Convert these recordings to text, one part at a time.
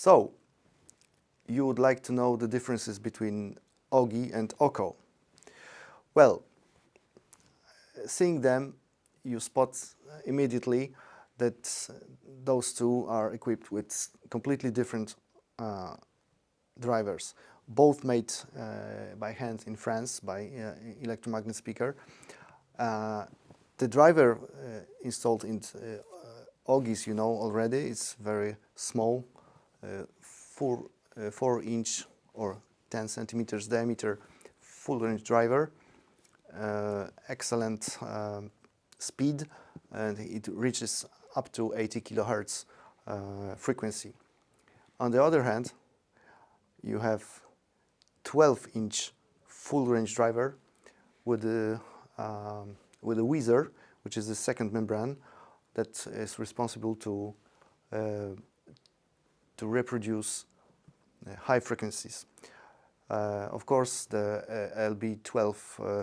So, you would like to know the differences between OGY and OKHO. Well, seeing them, you spot immediately that those two are equipped with completely different drivers, both made by hand in France by electromagnet speaker. The driver installed in OGYs, you know already, it's very small, 4-inch or 10 centimeters diameter full range driver, excellent speed, and it reaches up to 80 kilohertz frequency. On the other hand, you have 12-inch full range driver with a whizzer, which is the second membrane that is responsible to reproduce high frequencies. Of course, the LB12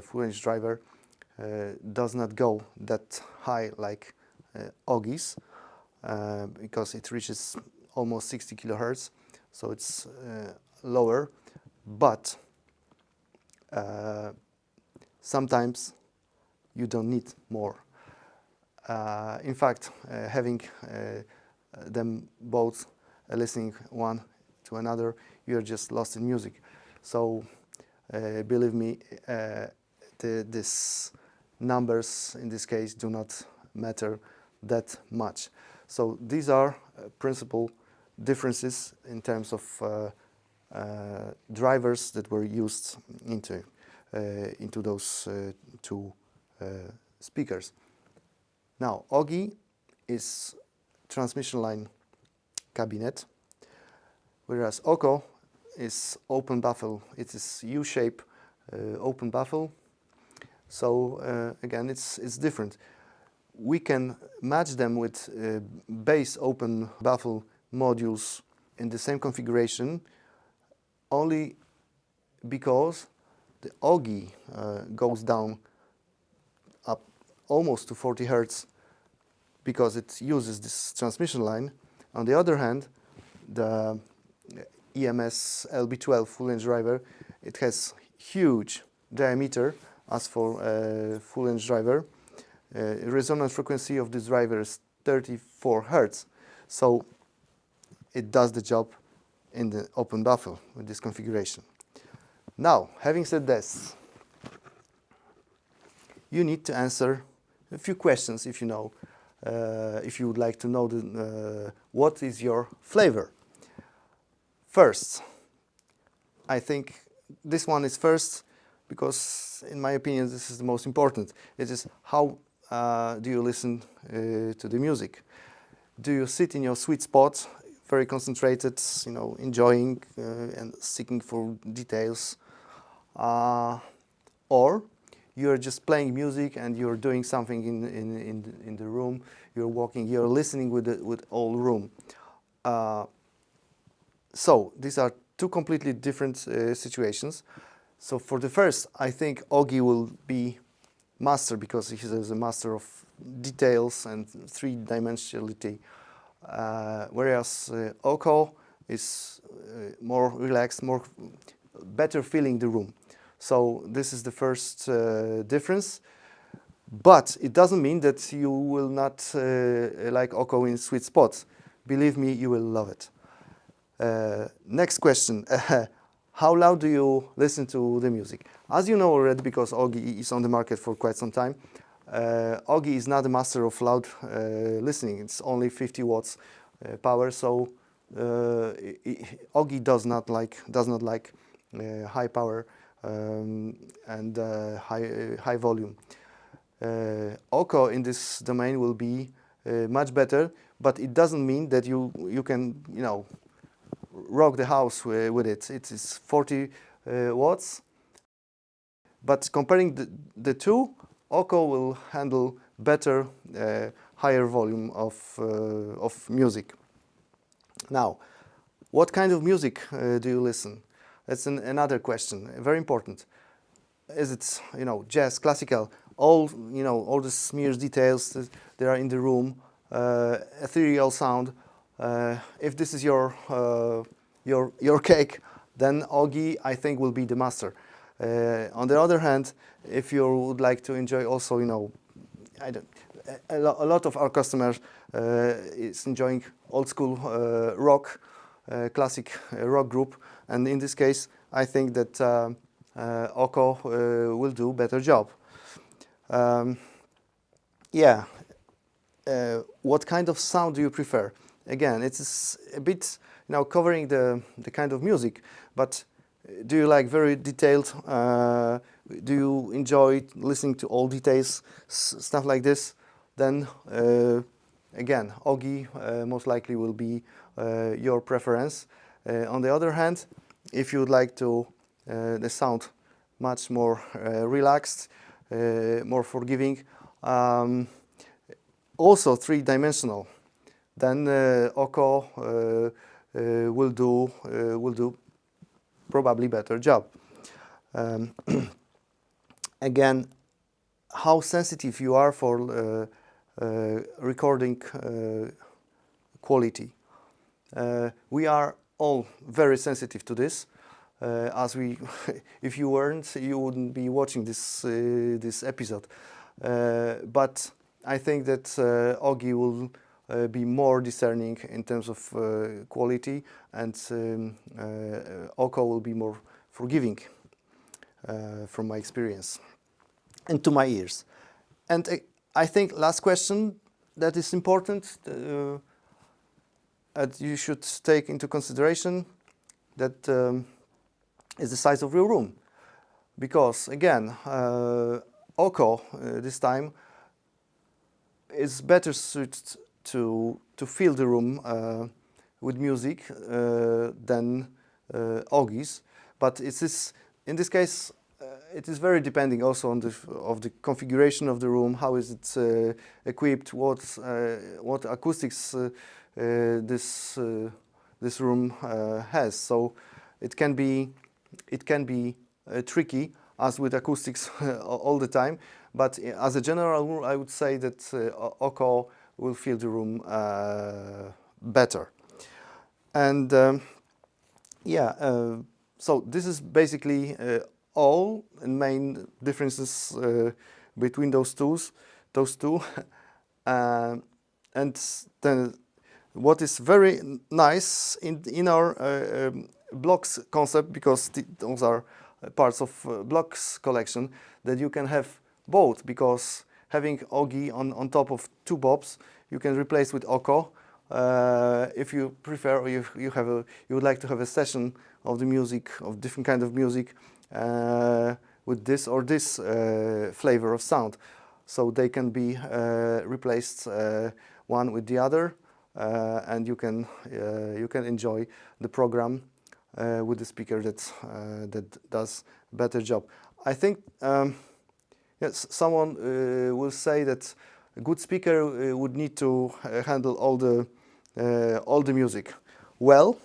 full range driver does not go that high like OGYs because it reaches almost 60 kilohertz, so it's lower, but sometimes you don't need more. In fact, having them both listening one to another, you're just lost in music. So believe me, these numbers in this case do not matter that much. So these are principal differences in terms of drivers that were used into those two speakers. Now, OGY is transmission line cabinet, whereas OKHO is open baffle. It is U-shape open baffle. So again, it's different. We can match them with base open baffle modules in the same configuration only because the OGY goes down up almost to 40 Hertz because it uses this transmission line. On the other hand, the EMS LB12 full range driver, it has huge diameter as for a full range driver. Resonance frequency of this driver is 34 Hertz, so it does the job in the open baffle with this configuration. Now, having said this, you need to answer a few questions if you know, if you would like to know what is your flavor. First, I think this one is first because, in my opinion, this is the most important. It is how do you listen to the music? Do you sit in your sweet spot, very concentrated, you know, enjoying and seeking for details, or you're just playing music and you're doing something in the room, you're walking, you're listening with all room. So these are two completely different situations. So for the first, I think OGY will be master because he is a master of details and three-dimensionality, whereas OKHO is more relaxed, better feeling the room. So this is the first difference, but it doesn't mean that you will not like OKHO in sweet spots. Believe me, you will love it. Next question. How loud do you listen to the music? As you know already, because OGY is on the market for quite some time, OGY is not a master of loud listening. It's only 50 watts power, so OGY does not like high power and high volume. OKHO in this domain will be much better, but it doesn't mean that you can, you know, rock the house with it. It is 40 watts, but comparing the two, OKHO will handle better higher volume of music. Now, what kind of music do you listen? That's another question, very important. Is it, you know, jazz, classical, all the smears details that are in the room, ethereal sound, If this is your cake, then OGY, I think, will be the master. On the other hand, if you would like to enjoy also, you know, a lot of our customers is enjoying old school rock, classic rock group, and in this case, I think that OKHO will do better job. Yeah. What kind of sound do you prefer? Again, it's a bit, you know, covering the kind of music, but do you like very detailed? Do you enjoy listening to all details, stuff like this? Then again, OGY most likely will be your preference. On the other hand, if you would like to the sound much more relaxed, more forgiving, also three-dimensional, then OKHO will do probably better job. Again, how sensitive you are for recording quality. We are all very sensitive to this. As we, if you weren't, you wouldn't be watching this episode. But I think that OGY will be more discerning in terms of quality, and OKHO will be more forgiving from my experience and to my ears. And I think last question that is important that you should take into consideration, that is the size of your room, because again, OKHO this time is better suited to fill the room with music than OGYs, but it is, in this case, it is very depending also on the configuration of the room. How is it equipped? What acoustics this room has? So it can be tricky, as with acoustics all the time. But as a general rule, I would say that OKHO will fill the room better. And yeah, so this is basically all main differences between those two. And then what is very nice in our blocks concept, because those are parts of blocks collection, that you can have both, because having OGY on top of two bobs, you can replace with OKHO if you prefer, or you would like to have a session of the music, of different kind of music, with this or this flavor of sound. So they can be replaced one with the other, and you can enjoy the program with the speaker that does better job. I think yes, someone will say that a good speaker would need to handle all the music. Well,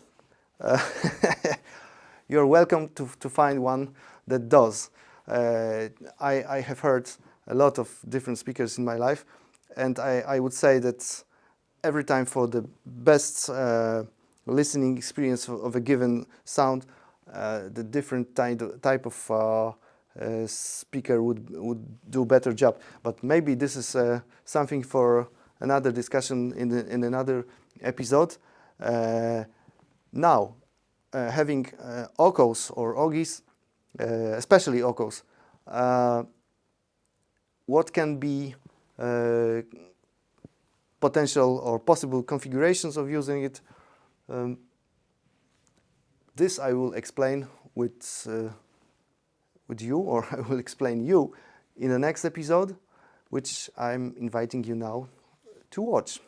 you're welcome to find one that does. I have heard a lot of different speakers in my life, and I would say that every time, for the best listening experience of a given sound, the different type of speaker would do better job. But maybe this is something for another discussion in another episode. Now, having OKHOs or OGYs, especially OKHOs, what can be potential or possible configurations of using it? This I will explain with you, or I will explain you in the next episode, which I'm inviting you now to watch.